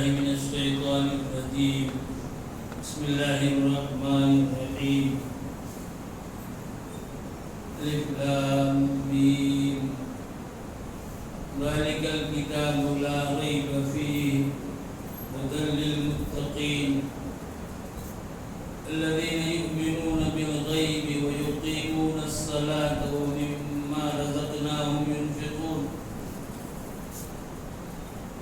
من الشيطان الرجيم بسم الله الرحمن الرحيم الف لام میم ذلك الكتاب لا ريب فيه هدى للمتقين الذين يؤمنون بالغيب ويقيمون الصلاة ومما رزقناهم ينفقون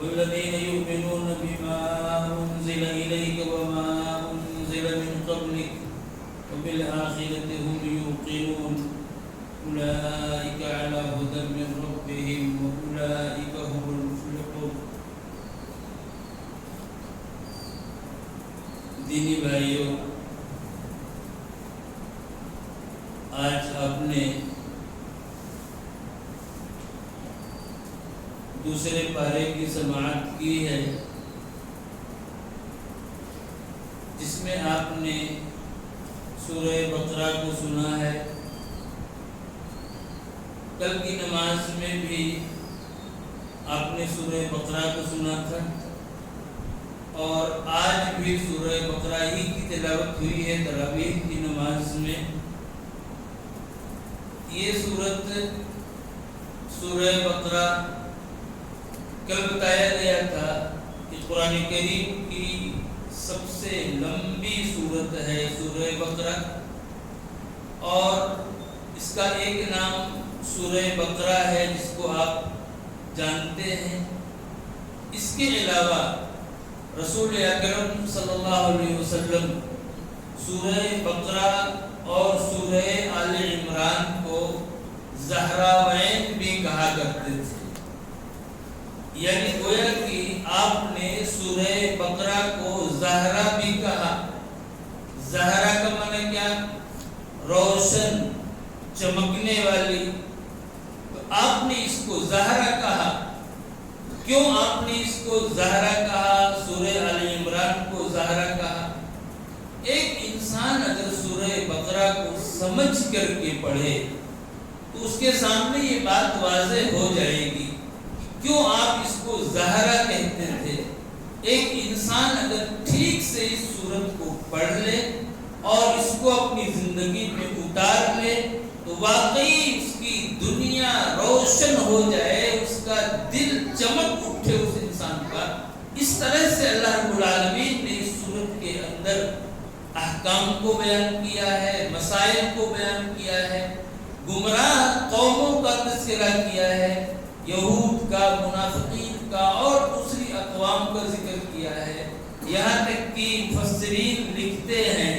والذين يؤمنون بما أنزل إليك وما أنزل من قبلك وبالآخرة هم يوقنون أولئك على هدى من ربهم وأولئك هم المفلحون. دینی بھائیوں، آج آپ نے دوسرے پارے کی سماعت کی ہے جس میں آپ نے سورہ بقرہ کو سنا ہے. کل کی نماز میں بھی آپ نے سورہ بقرہ کو سنا تھا اور آج بھی سورہ بقرہ ہی کی تلاوت ہوئی ہے تراویح کی نماز میں. یہ سورہ بقرہ کل بتایا گیا تھا کہ قرآن کریم کی سب سے لمبی سورت ہے سورہ بقرہ، اور اس کا ایک نام سورہ بقرہ ہے جس کو آپ جانتے ہیں. اس کے علاوہ رسول اکرم صلی اللہ علیہ وسلم سورہ بقرہ اور سورہ آل عمران کو زہراوین بھی کہا کرتے تھے. یعنی گویا کہ آپ نے سورہ بقرہ کو زہرا بھی کہا. زہرا کا معنی کیا؟ روشن، چمکنے والی. تو آپ نے اس کو زہرا کہا. کیوں آپ نے اس کو زہرا کہا، سورہ آل عمران کو زہرا کہا؟ ایک انسان اگر سورہ بقرہ کو سمجھ کر کے پڑھے تو اس کے سامنے یہ بات واضح ہو جائے گی کیوں آپ اس کو زہرا کہتے تھے. ایک انسان اگر ٹھیک سے اس سورت کو پڑھ لے اور اس کو اپنی زندگی میں اتار لے تو واقعی اس کی دنیا روشن ہو جائے، اس کا دل چمک اٹھے اس انسان کا. اس طرح سے اللہ رب العالمین نے اس سورت کے اندر احکام کو بیان کیا ہے، مسائل کو بیان کیا ہے، گمراہ قوموں کا تذکرہ کیا ہے، یہود کا، منافقین کا اور دوسری اقوام کا ذکر کیا ہے. یہاں تک کہ مفسرین لکھتے ہیں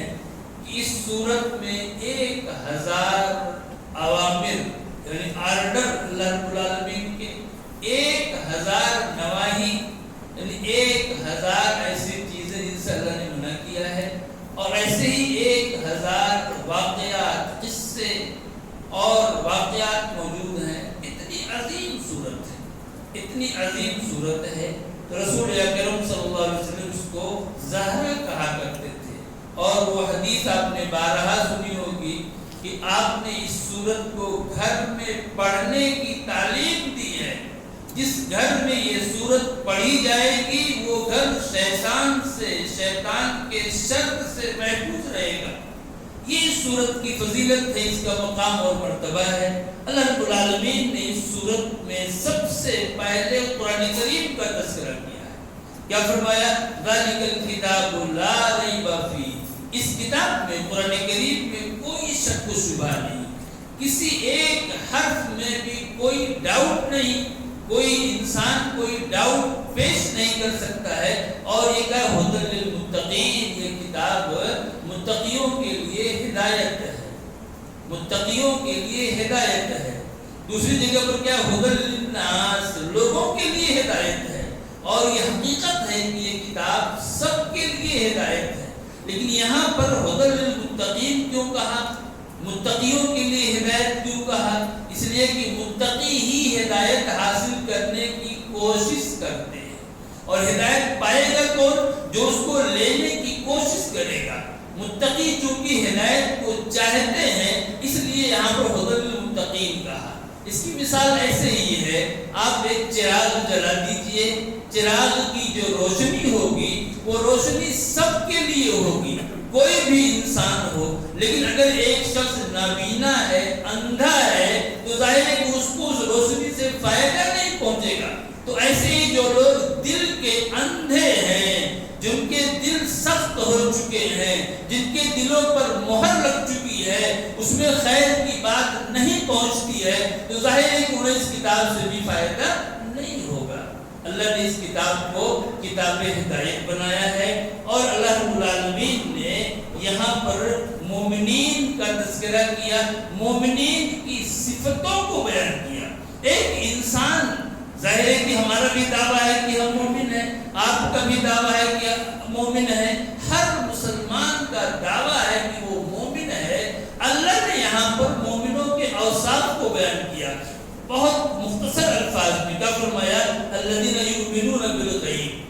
کہ اس سورت میں 1000 اوامر یعنی آرڈر اللہ رب العالمین کے، 1000 نواہی یعنی 1000 ایسی چیزیں جن سے اللہ نے منع کیا ہے، اور ایسے ہی 1000 واقعات، قصے اور واقعات موجود ہیں. اتنی عظیم صورت ہے، اتنی عظیم صورت ہے. تو رسول اکرم صلی اللہ علیہ وسلم اس کو زہرا کہا کرتے تھے. اور وہ حدیث آپ نے بارہا سنی ہوگی کہ آپ نے اس صورت کو گھر میں پڑھنے کی تعلیم دی ہے. جس گھر میں یہ صورت پڑھی جائے گی وہ گھر شیطان کے شر سے محفوظ رہے گا. یہ سورت کی فضیلت ہے، اس کا مقام اور مرتبہ ہے. اللہ رب العالمین نے اس سورت میں سب سے پہلے قرآن کریم کا تذکرہ کیا ہے. کیا فرمایا؟ ذالک الکتاب لا ریب فیہ. اس کتاب میں، قرآن کریم میں کوئی شک و شبہ نہیں، کسی ایک حرف میں بھی کوئی ڈاؤٹ نہیں، کوئی انسان کوئی ڈاؤٹ پیش نہیں کر سکتا ہے. اور یہ کہا ھدی للمتقین، یہ کتاب متقیوں کے لیے ہدایت ہے، متقیوں کے لیے ہدایت ہے. دوسری جگہ پر کیا؟ ھدی للناس، لوگوں کے لیے ہدایت ہے. اور یہ حقیقت ہے کہ یہ کتاب سب کے لیے ہدایت ہے. لیکن یہاں پر ھدی للمتقین کیوں کہا؟ متقیوں کے لیے ہدایت کیوں کہا؟ اس لیے کہ متقی ہی ہدایت حاصل کرنے کی کوشش کرتے ہیں. اور ہدایت پائے گا کون؟ جو اس کو لینے کی کوشش کرے گا. متقی چونکہ ہدایت کو چاہتے ہیں اس لیے یہاں پر ھدی للمتقین کہا. اس کی مثال ایسے ہی ہے، آپ ایک چراغ جلا دیجئے، چراغ کی جو روشنی ہوگی وہ روشنی سب کے لیے ہوگی، کوئی بھی انسان ہو، لیکن اگر ایک شخص نابینا ہے، اندھا ہے، تو ظاہر ہے کہ اس کو اس روشنی سے فائدہ نہیں پہنچے گا۔ تو ایسے ہی جو لوگ دل کے اندھے ہیں، جن کے دل سخت ہو چکے ہیں، جن کے دلوں پر مہر لگ چکی ہے، اس میں خیر کی بات نہیں پہنچتی ہے، تو ظاہر ہے کہ انہیں اس کتاب سے بھی فائدہ نہیں ہوگا۔ اللہ نے اس کتاب کو کتاب ہدایت بنایا ہے، اور اللہ رب العالمین نے یہاں پر مومنین کا تذکرہ کیا، مومنین کی صفتوں کو بیان کیا۔ ایک انسان، ظاہر ہے کہ ہمارا بھی دعویٰ ہے کہ ہم مومن ہیں، آپ کا بھی دعویٰ ہے کہ مومن ہیں، ہر مسلمان کا دعویٰ ہے کہ وہ مومن ہے۔ اللہ نے یہاں پر مومنوں کے اوصاف کو بیان کیا، بہت مختصر الفاظ میں کیا فرمایا؟ الذین یؤمنون بالغیب۔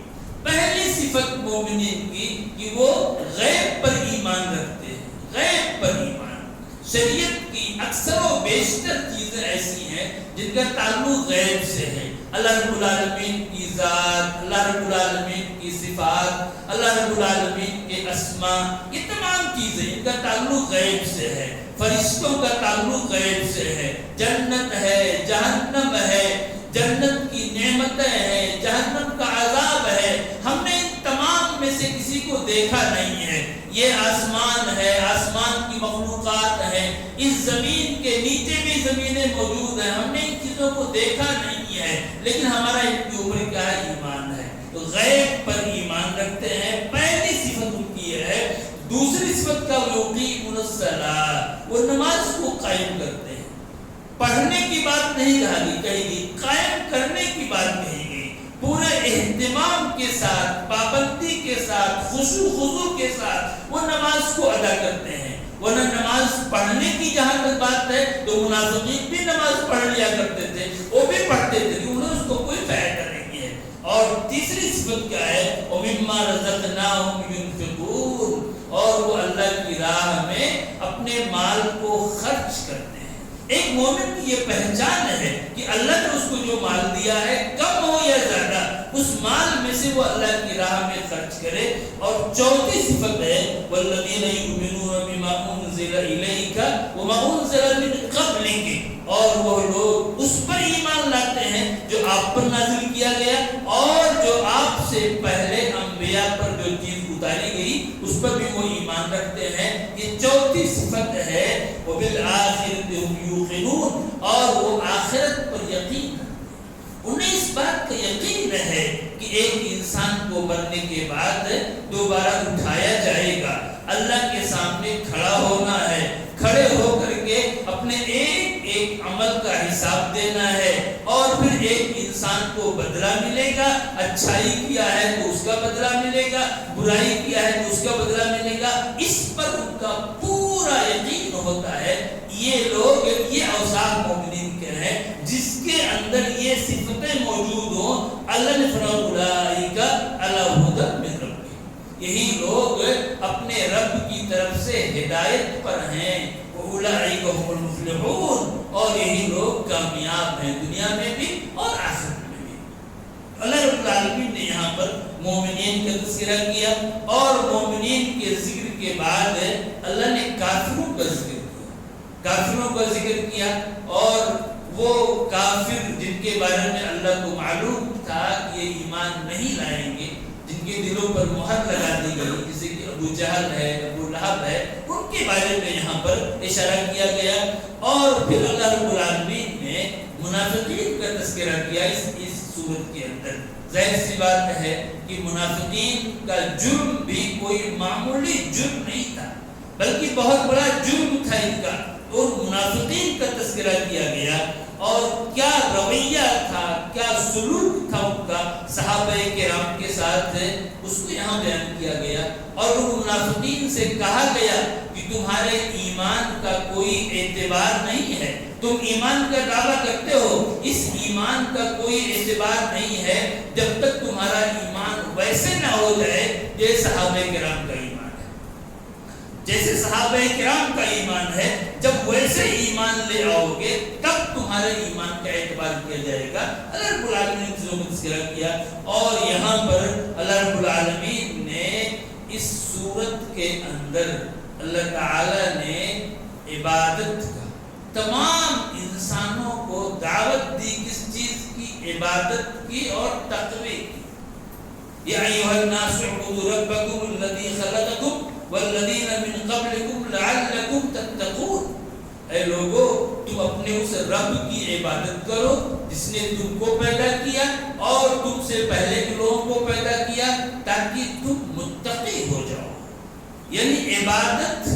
پہلی صفت مومنین کی کہ وہ غیب پر ایمان رکھتے ہیں، غیب پر ایمان۔ شریعت کی اکثر و بیشتر چیزیں ایسی ہیں جن کا تعلق غیب سے ہے، اللہ رب العالمین کی ذات، اللہ رب العالمین کی صفات، اللہ رب العالمین کے اسماء، یہ تمام چیزیں ان کا تعلق غیب سے ہے۔ فرشتوں کا تعلق غیب سے ہے، جنت ہے، جہنم ہے، جنت کی نعمتیں ہیں، جہنم کا عذاب ہے، ہم نے ان تمام میں سے کسی کو دیکھا نہیں ہے۔ یہ آسمان ہے، آسمان کی مخلوقات ہیں، اس زمین کے نیچے بھی زمینیں موجود ہیں، ہم نے ان چیزوں کو دیکھا نہیں ہے، لیکن ہمارا ان کے اوپر کیا ہے؟ ایمان ہے۔ تو غیب پر ایمان رکھتے ہیں، پہلی صفت ان کی یہ ہے۔ دوسری صفت کا یقیمون الصلاۃ، وہ نماز کو قائم کرتے ہیں۔ پڑھنے کی بات نہیں کہی گئی، قائم کرنے کی بات کہی گئی، پورے اہتمام کے ساتھ، پابندی کے ساتھ، خشوع خضوع کے ساتھ وہ نماز کو ادا کرتے ہیں۔ ورنہ نماز پڑھنے کی جہاں تک بات ہے تو منافقین بھی نماز پڑھ لیا کرتے تھے، وہ بھی پڑھتے تھے، انہیں اس کو کوئی فائدہ نہیں ہے۔ اور تیسری صفت کیا ہے؟ وَمِمَّا رَزَقْنَاهُمْ يُنْفِقُونَ، اور وہ اللہ کی راہ میں اپنے مال کو خرچ کرتے ہیں۔ ایک مومن کی یہ پہچان ہے کہ اللہ نے اس کو جو مال دیا ہے، کم ہو یا زیادہ، اس مال میں سے وہ اللہ کی راہ میں خرچ کرے۔ اور چوتھی صفت ہے وَالَّذِينَ يُؤْمِنُونَ بِمَا أُنزِلَ إِلَيْكَ وَمَا أُنزِلَ مِن قَبْلِكَ، اور وہ لوگ اس پر ایمان لاتے ہیں جو آپ پر نازل کیا گیا، اور جو آپ سے پہلے انبیاء پر جو چیز اتاری گئی اس پر بھی وہ ایمان رکھتے ہیں۔ یہ چوتھی صفت ہے وَبِالْآخِرَةِ هُمْ يُوقِنُونَ، اور وہ آخرت پر یقین کرتے ہیں، انہیں اس بات کا یقین ہے کہ ایک انسان کو مرنے کے بعد دوبارہ اٹھایا جائے گا، اللہ کے سامنے کھڑا ہونا ہے، کھڑے ہو کر کے اپنے ایک ایک عمل کا حساب دینا ہے، اور پھر ایک انسان کو بدلہ ملے گا، اچھائی کیا ہے تو اس کا بدلہ ملے گا، برائی کیا ہے تو اس کا بدلہ ملے گا، اس پر ان کا پورا یقین ہوتا ہے۔ یہ لوگ، یہ اوصاف مومنین کے ہیں جس کے اندر یہ صفتیں موجود ہوں۔ اللہ نے فرمایا اولئک علی ھدی من ربہم، یہی لوگ اپنے رب کی طرف سے ہدایت پر ہیں، اولئک ھم المفلحون، اور یہی لوگ کامیاب ہیں دنیا میں بھی اور آخرت میں بھی۔ اللہ رب العالمین نے یہاں پر مومنین کا تذکرہ کیا، اور مومنین کے ذکر کے بعد اللہ نے کافروں کا ذکر کیا، کافروں کا ذکر کیا، اور وہ کافر جن کے بارے میں اللہ کو معلوم تھا کہ یہ ایمان نہیں لائیں گے، جن کے دلوں پر مہر لگا دی گئی، جیسے کہ ابو جہل ہے، ابو لہب ہے، ان کے بارے میں یہاں پر اشارہ کیا گیا۔ اور پھر اللہ رب العالمین نے منافقین کا تذکرہ کیا اس سورت کے اندر۔ ظاہر سی بات ہے کہ منافقین کا جرم بھی کوئی معمولی جرم نہیں تھا، بلکہ بہت بڑا جرم تھا ان کا، اور منافقین کا تذکرہ کیا گیا، اور کیا رویہ تھا، کیا سلوک تھا ان کا صحابہ کرام کے ساتھ، اس کو یہاں بیان کیا گیا۔ اور ان منافقین سے کہا گیا کہ تمہارے ایمان کا کوئی اعتبار نہیں ہے، تم ایمان کا دعویٰ کرتے ہو، اس ایمان کا کوئی اعتبار نہیں ہے جب تک تمہارا ایمان ویسے نہ ہو جائے جیسے صحابہ کرام کا ایمان ہے۔ جیسے صحابہ کرام کا ایمان ہے، جب ویسے ایمان لے آؤ گے تب تمہارے ایمان کا اعتبار کیا جائے گا۔ اللہ رب العالمین نے چیزوں کا تذکرہ کیا، اور یہاں پر اللہ رب العالمین نے اس سورت کے اندر اللہ تعالی نے عبادت کا تمام انسانوں کو دعوت دی، کس چیز کی؟ عبادت کی اور تقوی کی۔ یا ایھا الناس اعبدوا ربکم الذی خلقکم والذین من قبلکم لعلکم تتقون۔ اے لوگو، تم اپنے اس رب کی عبادت کرو جس نے تم کو پیدا کیا اور تم سے پہلے کے لوگوں کو پیدا کیا، تاکہ تم متقی ہو جاؤ۔ یعنی عبادت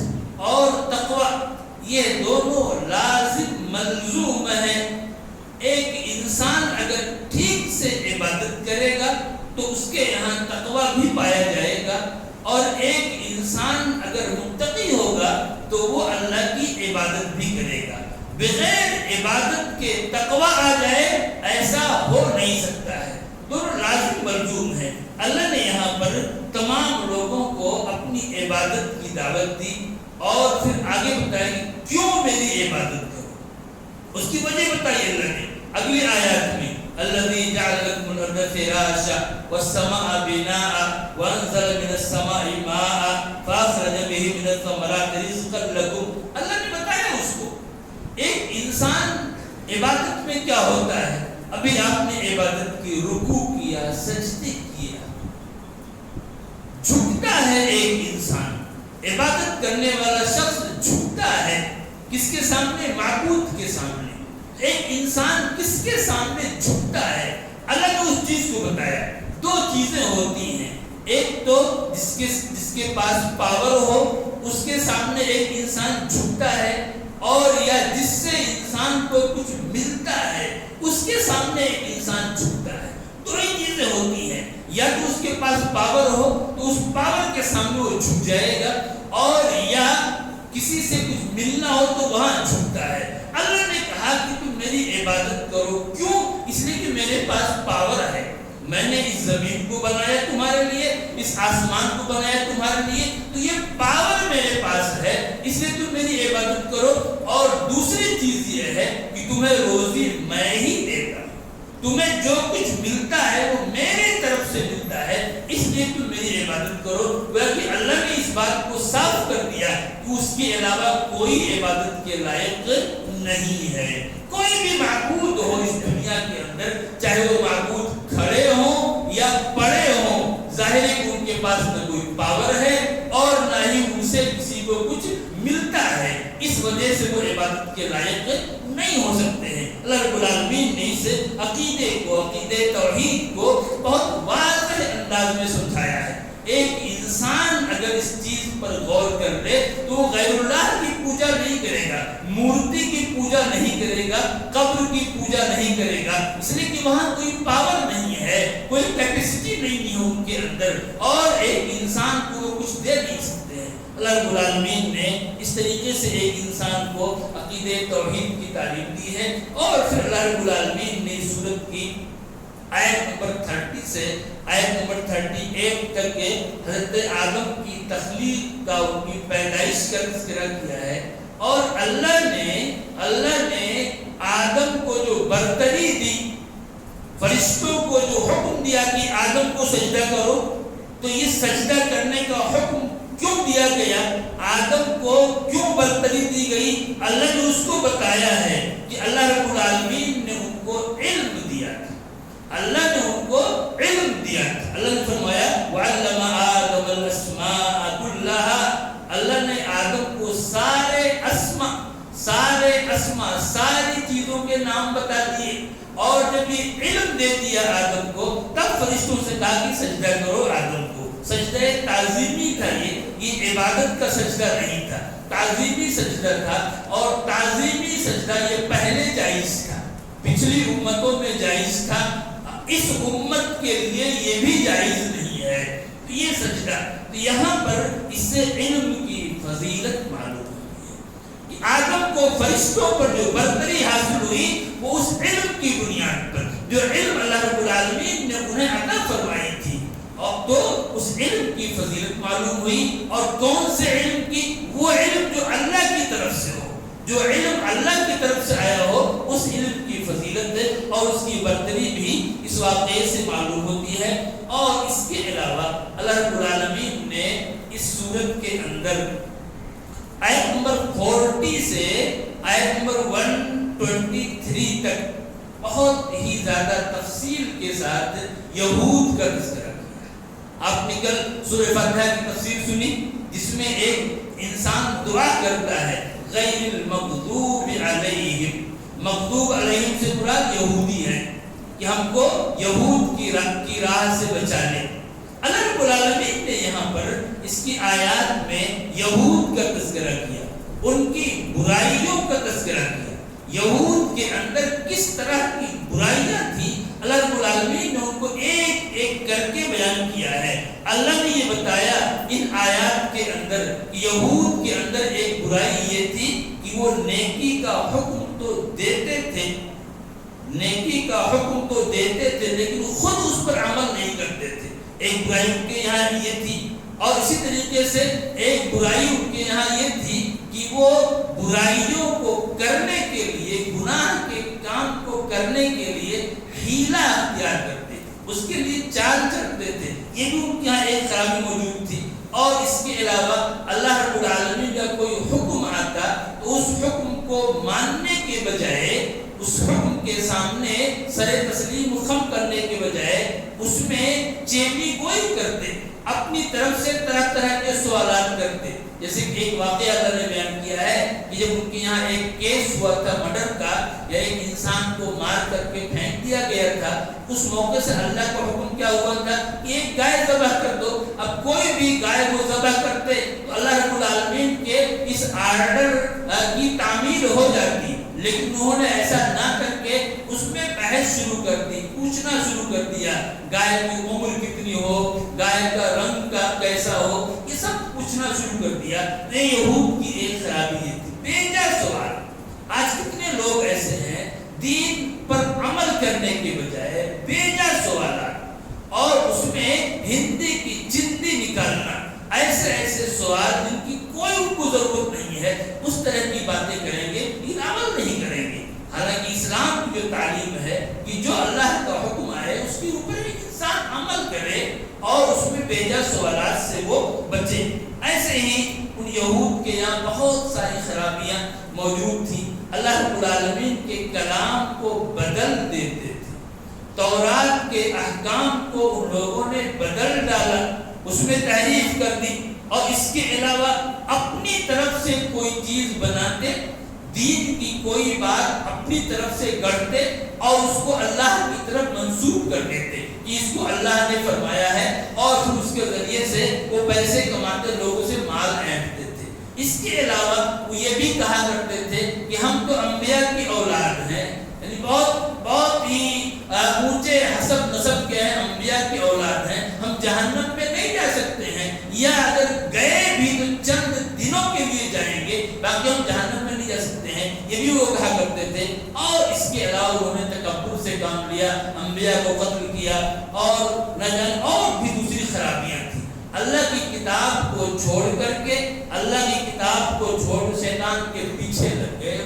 اور تقوی یہ دونوں لازم ملزوم ہیں۔ ایک انسان اگر ٹھیک سے عبادت کرے گا تو اس کے یہاں تقوی بھی پایا جائے گا، اور ایک انسان اگر متقی ہوگا تو وہ اللہ کی عبادت بھی کرے گا۔ بغیر عبادت کے تقوی آ جائے ایسا ہو نہیں سکتا ہے، دونوں لازم ملزوم ہیں۔ اللہ نے یہاں پر تمام لوگوں کو اپنی عبادت کی دعوت دی، اور پھر آگے بتایا کہ کیوں میری عبادت کرو، اس کی وجہ بتائی اللہ نے اگلی آیات میں۔ الذی جعل لکم الارض فراشا والسماء بناء وانزل من السماء ماء فاخرج به من الثمرات رزقا لکم۔ اللہ نے بتایا اس کو ایک انسان عبادت میں کیا ہوتا ہے۔ ابھی آپ نے عبادت کی، رکوع کیا، سجدے کیا، جھکتا ہے ایک انسان، عبادت کرنے والا شخص جھکتا ہے کس کے سامنے؟ معبود کے سامنے۔ ایک انسان کس کے سامنے جھکتا ہے؟ اللہ نے اس چیز کو بتایا۔ دو چیزیں ہوتی ہیں، ایک تو جس کے پاس پاور ہو اس کے سامنے ایک انسان جھکتا ہے، اور یا جس سے انسان کو کچھ ملتا ہے اس کے سامنے ایک انسان جھکتا ہے۔ دو ہی چیزیں ہوتی ہیں، یا تو اس کے پاس پاور ہو تو اس پاور کے سامنے وہ جھک جائے گا، اور یا کسی سے کچھ ملنا ہو تو وہاں جھکتا ہے۔ اللہ نے کہا کہ تم میری عبادت کرو، کیوں؟ اس لیے کہ میرے پاس پاور ہے، میں نے اس زمین کو بنایا تمہارے لیے، اس آسمان کو بنایا تمہارے لیے، تو یہ پاور میرے پاس ہے، اس لیے تم میری عبادت کرو۔ اور دوسری چیز یہ ہے کہ تمہیں روزی میں ہی دیتا ہوں، تمہیں جو کچھ ملتا ہے وہ میرے طرف سے ملتا ہے، اس لیے تم میری عبادت کرو۔ بلکہ اللہ نے اس بات کو صاف کر دیا کہ اس کے علاوہ کوئی عبادت کے لائق نہیں ہے۔ کوئی بھی معبود ہو اس دنیا کے اندر، چاہے وہ معبود کھڑے ہوں یا پڑے ہوں، ظاہر ہے کہ ان کے پاس نہ کوئی پاور ہے اور نہ ہی ان سے کسی کو کچھ ملتا ہے، اس وجہ سے وہ عبادت کے لائق نہیں ہو سکتے ہیں۔ اللہ رب العالمین نے اس عقیدے کو، عقیدے توحید کو بہت واضح انداز میں سمجھایا ہے۔ ایک انسان اگر اس چیز پر غور کر لے تو وہ غیر اللہ کی پوجا نہیں کرے گا، مورتی کی پوجا نہیں کرے گا، قبر کی پوجا نہیں کرے گا، اس لیے کہ وہاں کوئی پاور نہیں ہے، کوئی کیپیسٹی نہیں ہے ان کے اندر، اور ایک انسان کو وہ کچھ دے نہیں سکتے ہیں۔ اللہ رب العالمین نے اس طریقے سے ایک انسان کو عقیدے توحید کی تعلیم دی ہے، اور پھر اللہ رب العالمین نے اس سورت کی آیت نمبر 30 سے آیت نمبر 38 تک کے حضرت آدم کی تخلیق کا، ان کی پیدائش کا تذکرہ کیا ہے، اور اللہ نے آدم کو جو برتری دی، فرشتوں کو جو حکم دیا کہ آدم کو سجدہ کرو، تو یہ سجدہ کرنے کا حکم کیوں دیا گیا، آدم کو کیوں برتری دی گئی، اللہ نے اس کو بتایا ہے کہ اللہ رب العالمین نے ان کو علم دیا تھا، اللہ نے ان کو علم دیا تھا۔ اللہ نے فرمایا وَعَلَّمَ آدَمَ الْأَسْمَاءَ كُلَّهَا، اللہ نے آدم کو سارے اسما ساری چیزوں کے نام بتا دیے، اور جب یہ علم دے دیا آدم کو، تب فرشتوں سے کہا کہ سجدہ کرو آدم کو۔ سجدہ تعظیمی تھا، یہ عبادت کا سجدہ نہیں تھا، تعظیمی سجدہ تھا، اور تعظیمی سجدہ یہ پہلے جائز تھا، پچھلی امتوں میں جائز تھا، اس امت کے لیے یہ بھی جائز نہیں ہے یہ سجدہ۔ تو یہاں پر اس سے علم کی فضیلت معلوم ہوئی ہے کہ آدم کو فرشتوں پر جو برتری حاصل ہوئی وہ اس علم کی بنیاد پر، جو علم اللہ رب العالمین نے انہیں عطا فرمائی تھی، اور تو اس علم کی فضیلت معلوم ہوئی۔ اور کون سے علم کی؟ وہ علم جو اللہ کی طرف سے ہو، جو علم اللہ کی طرف سے آیا ہو اس علم کی فضیلت اور اس کی برتری بھی اس واقعے سے معلوم ہوتی ہے۔ اور اس کے علاوہ اللہ رب العالمین نے اس سورت کے اندر آیت نمبر 40 سے آیت نمبر 123 تک بہت ہی زیادہ تفصیل کے ساتھ یہود کا تذکرہ کیا۔ آپ نے کل سورہ فاتحہ کی تفسیر سنی، جس میں ایک انسان دعا کرتا ہے غیر المغضوب علیہم، مغضوب علیہم سے مراد یہودی ہے کہ ہم کو یہود کی راہ سے بچا لے۔ اللہ رب العالمین نے یہاں پر اس کی آیات میں یہود کا تذکرہ کیا، ان کی برائیوں کا تذکرہ کیا، یہود کے اندر کس طرح کی برائیاں تھیں اللہ رب العالمین نے ان کو ایک ایک کر کے بیان کیا ہے۔ اللہ نے یہ بتایا ان آیات کے اندر کہ یہود کے اندر ایک برائی یہ تھی کہ وہ نیکی کا حکم تو دیتے تھے، نیکی کا حکم تو دیتے تھے لیکن خود اس پر عمل نہیں کرتے تھے۔ ایک برائی ان کے یہاں یہ تھی، اور اسی طریقے سے ایک برائی ان کے یہاں یہ تھی کہ وہ برائیوں کو کرنے کے لیے، گناہ کے کام کو کرنے کے لیے حیلہ اختیار کرتے، اس کے لیے چال چلتے تھے۔ یہ بھی ان کے یہاں ایک خرابی موجود تھی۔ اور اس کے علاوہ اللہ رب العالمین کا کوئی حکم آتا تو اس حکم کو ماننے کے بجائے، اس حکم کے سامنے سر تسلیم خم کرنے کے بجائے اس میں چیمی گوئی کرتے، اپنی طرف سے طرح طرح کے سوالات کرتے۔ جیسے کہ ایک واقعہ اللہ نے بیان کیا ہے کہ جب ان کے یہاں ایک کیس ہوا تھا مرڈر کا، یا ایک انسان کو مار کر کے پھینک دیا گیا تھا، اس موقع سے اللہ کا حکم کیا ہوا تھا کہ ایک گائے ذبح کر دو۔ اب کوئی بھی گائے وہ ذبح کرتے تو اللہ رب العالمین کے اس آرڈر کی تعمیل ہو جاتی، لیکن انہوں نے ایسا نہ کر کے اس میں بحث شروع کر دی، پوچھنا شروع کر دیا، گائے کی عمر کتنی ہو، گائے کا رنگ کا کیسا ہو، یہ سب پوچھنا شروع کر دیا۔ یہ یہود کی ایک خرابی یہ تھی، بیجا سوال۔ آج کتنے لوگ ایسے ہیں دین پر عمل کرنے کے بجائے بیجا سوالات، اور اس میں ہندی کی چندی نکالنا، ایسے ایسے سوال جن کی کوئی ان کو ضرورت نہیں ہے، اس طرح کی باتیں کریں گے، لیکن عمل نہیں کریں گے۔ حالانکہ اسلام کی جو تعلیم ہے کہ جو اللہ کا حکم آئے اس کے اوپر انسان عمل کرے اور اس میں بیجا سوالات سے وہ بچے۔ ایسے ہی ان یہود کے یہاں بہت ساری خرابیاں موجود تھیں۔ اللہ رب العالمین کے کلام کو بدل دیتے تھے، تورات کے احکام کو ان لوگوں نے بدل ڈالا، اس میں تحریف کر دی، اور اس کے علاوہ اپنی طرف سے کوئی چیز بناتے، دین کی کوئی بات اپنی طرف سے گڑھتے اور اس کو اللہ کی طرف منسوب کر دیتے کہ اس کو اللہ نے فرمایا ہے، اور پھر اس کے ذریعے سے وہ پیسے کماتے، لوگوں سے مال اینٹتے تھے۔ اس کے علاوہ وہ یہ بھی کہا کرتے تھے کہ ہم تو انبیاء کی اولاد ہیں، یعنی بہت ہی اونچے حسب نسب کے ہیں، انبیاء کی اولاد ہیں، ہم جہنم میں نہیں جا سکتے ہیں، یا اگر گئے بھی تو چند دنوں کے لیے جائیں گے، باقی ہم جہنم میں نہیں جا سکتے ہیں، یہ بھی وہ کہا کرتے تھے۔ اور اس کے علاوہ انہوں نے تکبر سے کام لیا، انبیاء کو قتل کیا، اور نہ جانے اور بھی دوسری خرابیاں تھیں۔ اللہ کی کتاب کو چھوڑ کر کے، اللہ کی کتاب کو چھوڑ شیطان کے پیچھے لگ گئے،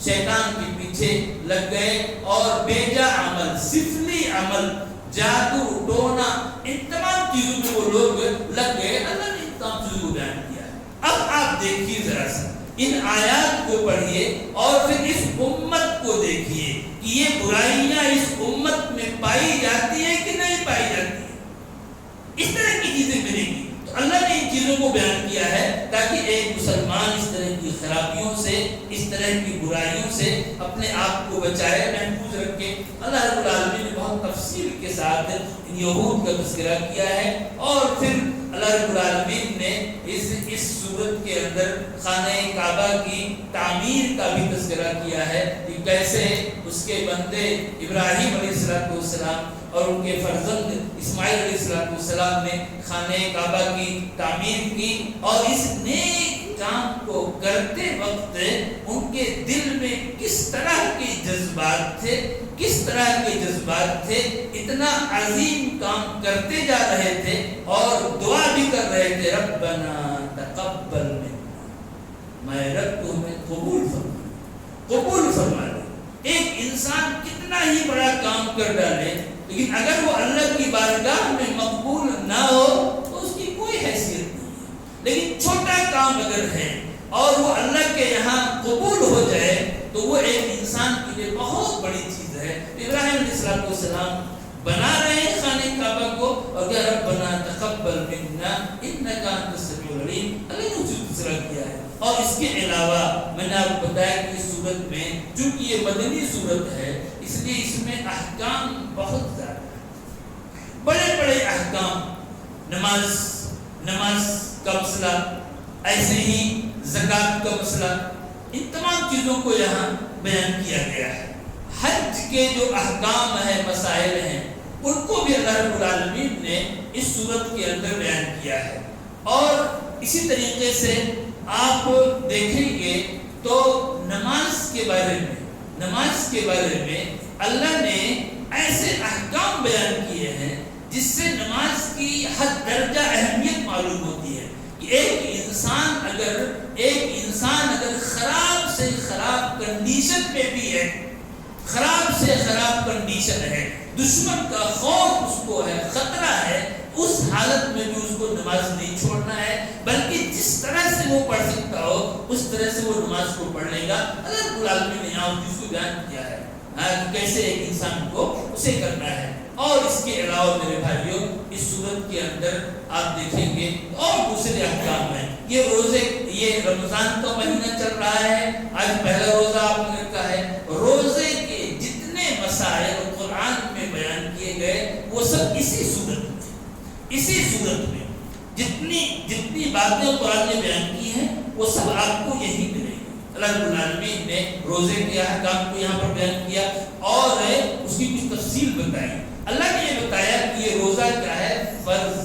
شیطان کے پیچھے لگ گئے، اور بیجا عمل، سفلی عمل، جادو ٹونا، ان تمام چیزوں میں وہ لوگ لگ گئے۔ اللہ نے ان تمام چیزوں کو بیان کیا ہے۔ اب آپ دیکھیے ذرا سا ان آیات کو پڑھیے اور پھر اس امت کو دیکھیے کہ یہ برائیاں اس امت میں پائی جاتی ہے کہ نہیں پائی جاتی ہے، اس طرح کی چیزیں ملیں گی۔ تو اللہ نے ان چیزوں کو بیان کیا ہے تاکہ ایک مسلمان اس طرح کی خرابیوں سے، اس طرح کی برائیوں سے اپنے آپ کو بچائے، محفوظ رکھے۔ اللہ رب العالمین نے بہت تفصیل کے ساتھ ان یہود کا تذکرہ کیا ہے، اور پھر اللہ رب العالمین نے اس صورت کے اندر خانہ کعبہ کی تعمیر کا بھی تذکرہ کیا ہے کہ کیسے اس کے بندے ابراہیم علیہ السلام اور ان کے فرزند اسماعیل علیہ السلام نے خانہ کعبہ کی تعمیر کی، اور اس نیک کام کو کرتے وقت ان کے دل میں کس طرح کے جذبات تھے، کس طرح کے جذبات تھے، اتنا عظیم کام کرتے جا رہے تھے اور دعا بھی کر رہے تھے، ربنا تقبل منا، میں رب تو ہمیں قبول فرما دے۔ ایک انسان کتنا ہی بڑا کام کر ڈالے لیکن اگر وہ اللہ کی بارگاہ میں مقبول نہ ہو تو اس کی کوئی حیثیت نہیں ہے. لیکن چھوٹا کام اگر ہے اور وہ اللہ کے یہاں قبول ہو جائے تو وہ ایک انسان کے لیے بہت بڑی چیز ہے. ابراہیم علیہ السلام بنا رہے ہیں خانہ کعبہ کو اور کہ ربنا تقبل منا انک انت السمیع العلیم، اللہ نے اسے دوسرا کیا ہے. اور اس کے علاوہ میں نے آپ کو بتایا کہ اس صورت میں چونکہ یہ مدنی صورت ہے اس لیے اس میں احکام بہت زیادہ ہیں، بڑے بڑے احکام، نماز کا مسئلہ، ایسے ہی زکوٰۃ کا مسئلہ، ان تمام چیزوں کو یہاں بیان کیا گیا ہے. حج کے جو احکام ہیں، مسائل ہیں، ان کو بھی اللہ رب العالمین نے اس صورت کے اندر بیان کیا ہے. اور اسی طریقے سے آپ دیکھیں گے تو نماز کے بارے میں اللہ نے ایسے احکام بیان کیے ہیں جس سے نماز کی حد درجہ اہمیت معلوم ہوتی ہے کہ ایک انسان اگر خراب سے خراب کنڈیشن میں بھی ہے، خراب سے خراب کنڈیشن ہے، دشمن کا خوف اس کو ہے، خطرہ ہے، اس حالت میں بھی اس کو نماز نہیں چھوڑنا ہے بلکہ جس طرح سے وہ پڑھ سکتا ہو اس طرح سے وہ نماز کو پڑھ لے گا. اللہ رب العالمین نے یہاں اس چیز کو بیان کیا ہے کہ کیسے ایک انسان کو اسے کرنا ہے. اور اس کے علاوہ میرے بھائیوں اس صورت کے اندر آپ دیکھیں گے اور دوسرے احکام ہیں. یہ رمضان کا مہینہ چل رہا ہے، آج پہلا روزہ آپ نے رکھا ہے. روزے کے جتنے مسائل قرآن میں بیان کیے گئے وہ سب اسی صورت میں جتنی باتیں قرآن نے بیان کی ہیں وہ سب آپ کو یہی ملیں گی. اللہ رب العالمین نے روزے کے احکام کو یہاں پر بیان کیا اور اس کی کچھ تفصیل بتائی. اللہ نے یہ بتایا کہ یہ روزہ کیا ہے، فرض ہے.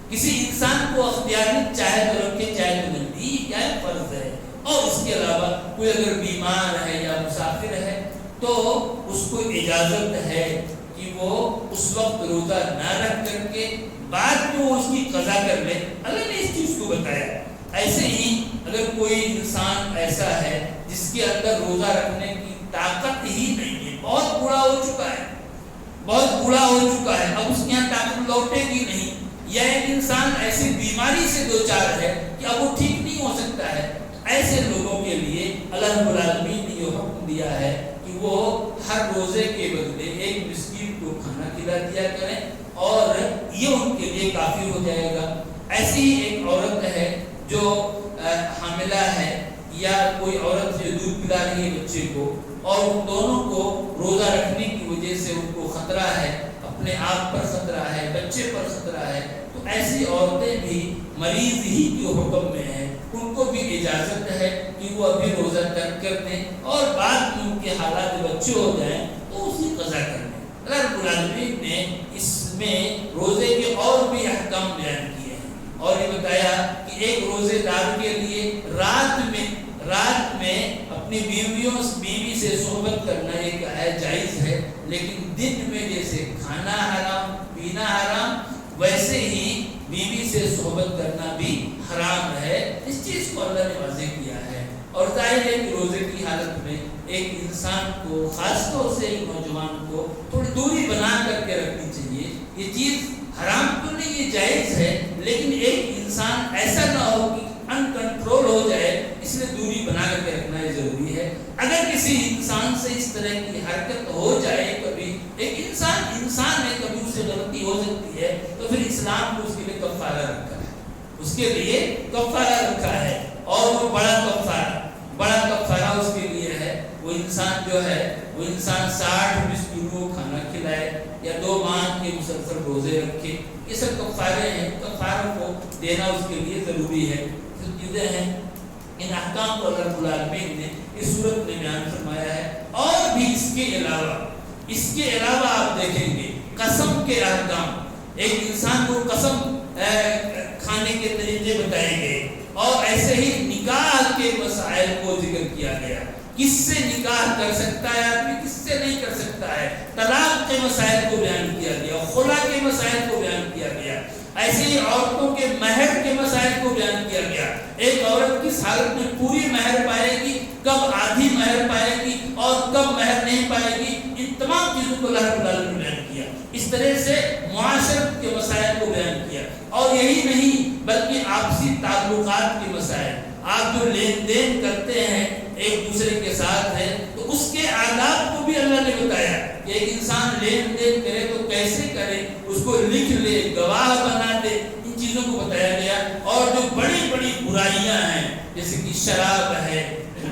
کسی انسان کو اختیار نہیں، چاہے تو رکھے چاہے تو نہیں، یہ کیا ہے، فرض ہے. اور اس کے علاوہ کوئی اگر بیمار ہے یا مسافر ہے تو اس کو اجازت ہے کہ وہ اس وقت روزہ نہ رکھ کر کے بعد میں وہ اس کی قضا کر لے. اللہ نے اس چیز کو بتایا. ایسے ہی اگر کوئی انسان ایسا ہے جس کے اندر روزہ رکھنے کی طاقت ہی نہیں ہے، بہت بوڑھا ہو چکا ہے، اب اس کے یہاں طاقت لوٹے گی نہیں، یا ایک انسان ایسی بیماری سے دوچار ہے کہ اب وہ ٹھیک نہیں ہو سکتا ہے، ایسے لوگوں کے لیے اللہ رب العالمین نے یہ حکم دیا ہے کہ وہ ہر روزے کے بدلے ایک مسکین کو کھانا کھلا دیا کریں اور یہ ان کے لیے کافی ہو جائے گا. ایسی ہی ایک عورت ہے جو حاملہ ہے یا کوئی عورت جو دودھ پلا رہی ہے بچے کو اور ان دونوں کو روزہ رکھنے کی وجہ سے ان کو خطرہ ہے، اپنے آپ پر خطرہ ہے، بچے پر خطرہ ہے، تو ایسی عورتیں بھی مریض ہی جو حکم میں ہیں ان کو بھی اجازت ہے کہ وہ ابھی روزہ ترک کر دیں اور بعد میں ان کے حالات بچے ہو جائیں تو اسی قضا کر دیں. اللہ رب العالمین نے اس میں روزے کے اور بھی احکام بیان کیے ہیں اور یہ بتایا کہ ایک روزے دار کے لیے رات میں اپنی بیوی سے صحبت کرنا یہ کیا ہے، جائز ہے، لیکن دن میں جیسے کھانا حرام پینا حرام ویسے ہی بیوی سے صحبت کرنا بھی حرام ہے. اس چیز کو اللہ نے واضح کیا ہے. اور ظاہر ہے کہ روزے کی حالت میں ایک انسان کو خاص طور سے ایک نوجوان کو تھوڑی دوری بنا کر کے رکھنی چاہیے. یہ چیز حرام تو نہیں، یہ جائز ہے، لیکن ایک انسان ایسا نہ ہو کہ ان کنٹرول ہو جائے، اس لیے دوری بنا کر کے رکھنا یہ ضروری ہے. اگر کسی انسان سے اس طرح کی حرکت ہو جائے، کبھی ایک انسان ہے، کبھی اس سے غلطی ہو سکتی ہے، تو پھر اسلام کو اس کے لیے کفارہ رکھا ہے اور وہ بڑا کفارہ اس کے لیے ہے. وہ انسان جو ہے وہ انسان 60 مسکینوں کو کھانا کھلائے یا 2 ماہ کے مسلسل روزے رکھے. یہ سب کفارے ہیں، کفاروں کو دینا اس کے لیے ضروری ہے. سب چیزیں ہیں، ان احکام کو اللہ رب العالمین نے اس صورت میں بیان فرمایا ہے. اور بھی اس کے علاوہ آپ دیکھیں گے قسم کے احکام. ایک انسان کو قسم کھانے کے طریقے بتائے گئے اور ایسے ہی نکاح کے مسائل کو ذکر کیا گیا. کس سے نکاح کر سکتا ہے آدمی، کس سے نہیں کر سکتا ہے. طلاق کے مسائل کو بیان کیا گیا، خلا کے مسائل کو بیان کیا گیا. ایسے ہی عورتوں کے مہر کے مسائل کو بیان کیا گیا. ایک عورت کس حالت میں پوری مہر پائے گی، کب آدھی مہر پائے گی اور کب مہر نہیں پائے گی، ان تمام چیزوں کو اللہ رب العالمین نے بیان کیا۔ اس طرح سے معاشرت کے مسائل کو بیان کیا، اور یہی نہیں بلکہ آپسی تعلقات کے مسائل، آپ جو لین دین کرتے ہیں ایک دوسرے کے ساتھ ہے تو اس کے آداب کو بھی اللہ نے بتایا کہ ایک انسان لین دین کرے تو کیسے کرے، اس کو لکھ لے، گواہ بنا دے، ان چیزوں کو بتایا گیا۔ اور جو بڑی بڑی برائیاں ہیں جیسے کہ شراب ہے،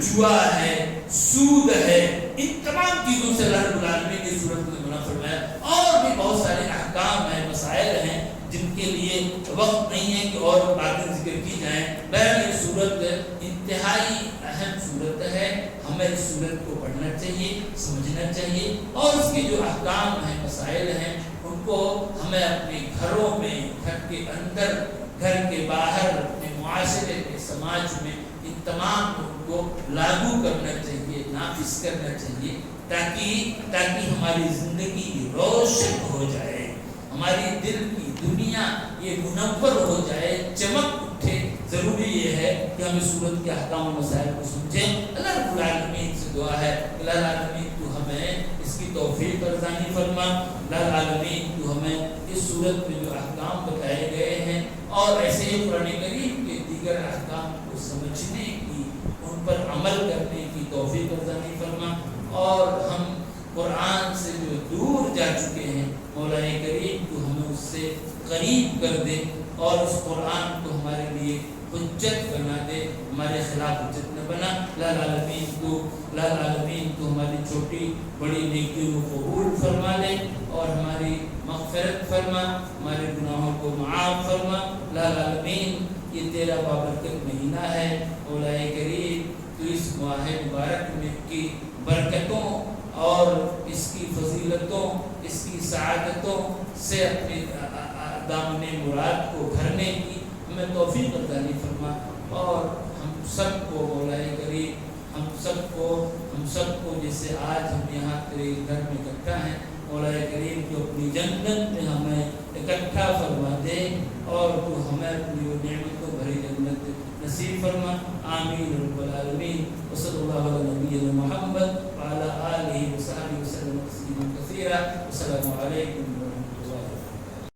جوا ہے، سود ہے، ان تمام چیزوں سے اللہ رب العالمین کی صورت میں منع فرمایا۔ اور بھی بہت سارے احکام ہیں، مسائل ہیں جن کے لیے وقت نہیں ہے کہ اور باتیں ذکر کی جائیں۔ بہرحال یہ صورت انتہائی اہم صورت ہے، ہمیں اس صورت کو پڑھنا چاہیے، سمجھنا چاہیے، اور اس کے جو احکام ہیں، مسائل ہیں، ان کو ہمیں اپنے گھروں میں، گھر کے اندر، گھر کے باہر، اپنے معاشرے میں، سماج میں ان تمام کو لاگو کرنا چاہیے، نافذ کرنا چاہیے، تاکہ ہماری زندگی روشن ہو جائے، ہماری دل کی دنیا یہ منور ہو جائے، چمک اٹھے۔ ضروری یہ ہے کہ ہم اس صورت کے احکام و مسائل کو سمجھیں۔ اللہ رب العالمین سے دعا ہے کہ اللہ العالمین تو ہمیں اس کی توفیق ارزانی فرما۔ اللہ العالمین تو ہمیں اس صورت میں جو احکام بتائے گئے ہیں اور ایسے ہی قرآن کریم کے دیگر احکام کو سمجھنے کی، ان پر عمل کرنے کی توفیق ارزانی فرما۔ اور ہم قرآن سے جو دور جا چکے ہیں، مولا کریم تو ہمیں اس سے قریب کر دے، اور اس قرآن کو ہمارے لیے حجت بنا دے، ہمارے خلاف حجت نہ بنا۔ اللہ العالمین تو ہماری چھوٹی بڑی نیکیوں کو قبول فرما لے، اور ہماری مغفرت فرما، ہمارے گناہوں کو معاف فرما۔ اللہ العالمین یہ تیرا بابرکت مہینہ ہے، مولا کریم تو اس ماہ مبارک میں کی برکتوں اور اس کی فضیلتوں، اس کی سعادتوں سے اپنے دامن مراد کو بھرنے کی ہمیں توفیق عطا فرما۔ اور ہم سب کو مولا کریم، ہم سب کو جیسے آج ہم یہاں تیرے گھر میں اکٹھا ہیں، مولا کریم تو اپنی جنت میں ہمیں اکٹھا فرما دے، اور تو ہمیں اپنی وہ نعمتوں بھری جنت نصیب فرما۔ آمین رب العالمین۔ وصلی اللہ علی نبینا محمد وعلی آلہ وصحبہ وسلم تسلیما کثیرا۔ السلام علیکم۔